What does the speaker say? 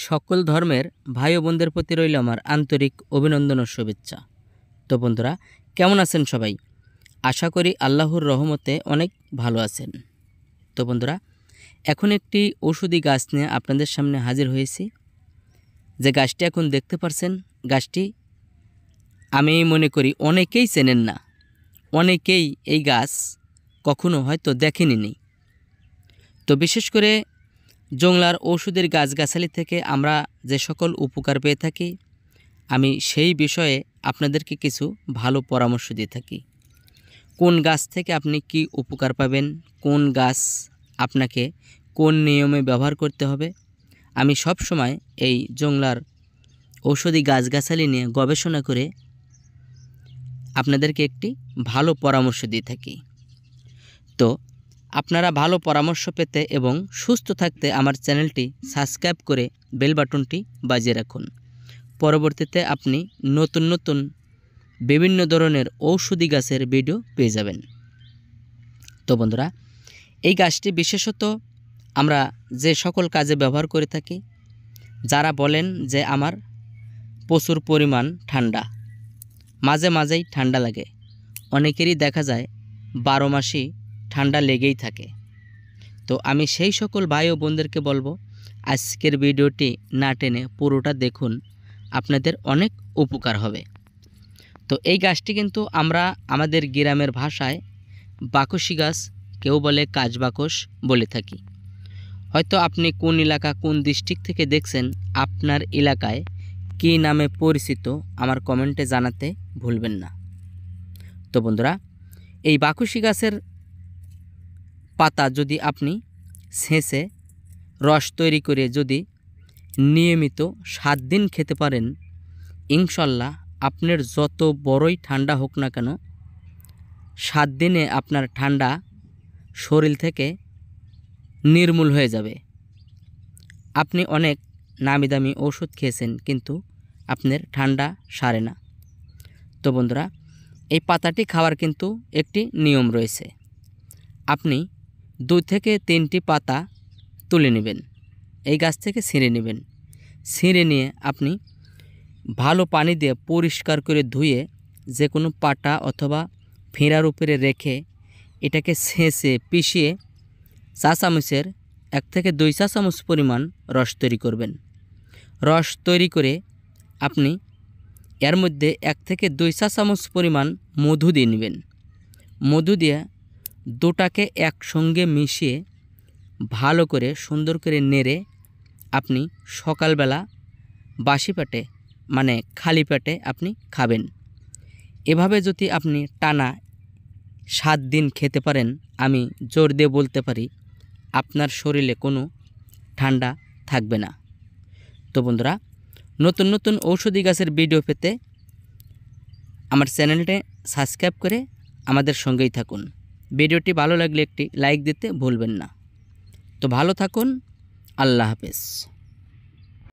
সকল ধর্মের ভাই ও বোনদের প্রতি রইল আমার আন্তরিক অভিনন্দন ও শুভেচ্ছা। তো বন্ধুরা, কেমন আছেন সবাই? আশা করি আল্লাহর রহমতে অনেক ভালো আছেন। তো বন্ধুরা, এখন একটি ঔষধি গাছ নিয়ে আপনাদের সামনে হাজির হয়েছি। যে গাছটি এখন দেখতে পাচ্ছেন, গাছটি আমি মনে করি অনেকেই চেনেন না, অনেকেই এই গাছ কখনো হয়তো দেখেনি। তো বিশেষ করে জংলার ঔষধের গাছগাছালি থেকে আমরা যে সকল উপকার পেয়ে থাকি, আমি সেই বিষয়ে আপনাদেরকে কিছু ভালো পরামর্শ দিয়ে থাকি। কোন গাছ থেকে আপনি কি উপকার পাবেন, কোন গাছ আপনাকে কোন নিয়মে ব্যবহার করতে হবে, আমি সব সময় এই জংলার ঔষধি গাছগাছালি নিয়ে গবেষণা করে আপনাদেরকে একটি ভালো পরামর্শ দিয়ে থাকি। তো আপনারা ভালো পরামর্শ পেতে এবং সুস্থ থাকতে আমার চ্যানেলটি সাবস্ক্রাইব করে বেল বাটনটি বাজিয়ে রাখুন। পরবর্তীতে আপনি নতুন নতুন বিভিন্ন ধরনের ঔষধি গাছের ভিডিও পেয়ে যাবেন। তো বন্ধুরা, এই গাছটি বিশেষত আমরা যে সকল কাজে ব্যবহার করে থাকি, যারা বলেন যে আমার প্রচুর পরিমাণ ঠান্ডা, মাঝে মাঝেই ঠান্ডা লাগে, অনেকেরই দেখা যায় 12 মাসই ঠান্ডা লেগেই থাকে। তো আমি সেই সকল ভাই ও বোনদেরকে বলবো, আজকের ভিডিওটি না টেনে পুরোটা দেখুন, আপনাদের অনেক উপকার হবে। তো এই গাছটি কিন্তু আমরা আমাদের গ্রামের ভাষায় বাকসি গাছ, কেউ বলে কাজবাকস বলে থাকি। হয়তো আপনি কোন এলাকা, কোন ডিস্ট্রিক্ট থেকে দেখছেন, আপনার এলাকায় কী নামে পরিচিত আমার কমেন্টে জানাতে ভুলবেন না। তো বন্ধুরা, এই বাকসি গাছের পাতা যদি আপনি ছেঁচে রস তৈরি করে যদি নিয়মিত 7 দিন খেতে পারেন, ইনশাল্লাহ আপনার যত বড়ই ঠান্ডা হোক না কেন, 7 দিনে আপনার ঠান্ডা শরীর থেকে নির্মূল হয়ে যাবে। আপনি অনেক নামি দামি ওষুধ খেয়েছেন, কিন্তু আপনার ঠান্ডা সারে না। তো বন্ধুরা, এই পাতাটি খাওয়ার কিন্তু একটি নিয়ম রয়েছে। আপনি 2 থেকে 3টি পাতা তুলে নেবেন, এই গাছ থেকে ছিঁড়ে নেবেন। ছিঁড়ে নিয়ে আপনি ভালো পানি দিয়ে পরিষ্কার করে ধুয়ে যে কোনো পাটা অথবা ফেঁড়ার উপরে রেখে এটাকে ছেঁচে পিষিয়ে 4 চামচের 1 থেকে 2 চা চামচ পরিমাণ রস তৈরি করবেন। রস তৈরি করে আপনি এর মধ্যে 1 থেকে 2 চা চামচ পরিমাণ মধু দিয়ে নেবেন। মধু দিয়ে দুটাকে একসঙ্গে মিশিয়ে ভালো করে সুন্দর করে নেড়ে আপনি সকালবেলা বাসি পেটে, মানে খালি পেটে আপনি খাবেন। এভাবে যদি আপনি টানা 7 দিন খেতে পারেন, আমি জোর দিয়ে বলতে পারি আপনার শরীরে কোনো ঠান্ডা থাকবে না। তো বন্ধুরা, নতুন নতুন ঔষধি গাছের ভিডিও পেতে আমার চ্যানেলটি সাবস্ক্রাইব করে আমাদের সঙ্গেই থাকুন। ভিডিওটি ভালো লাগলে একটি লাইক দিতে ভুলবেন না। তো ভালো থাকুন, আল্লাহ হাফেজ।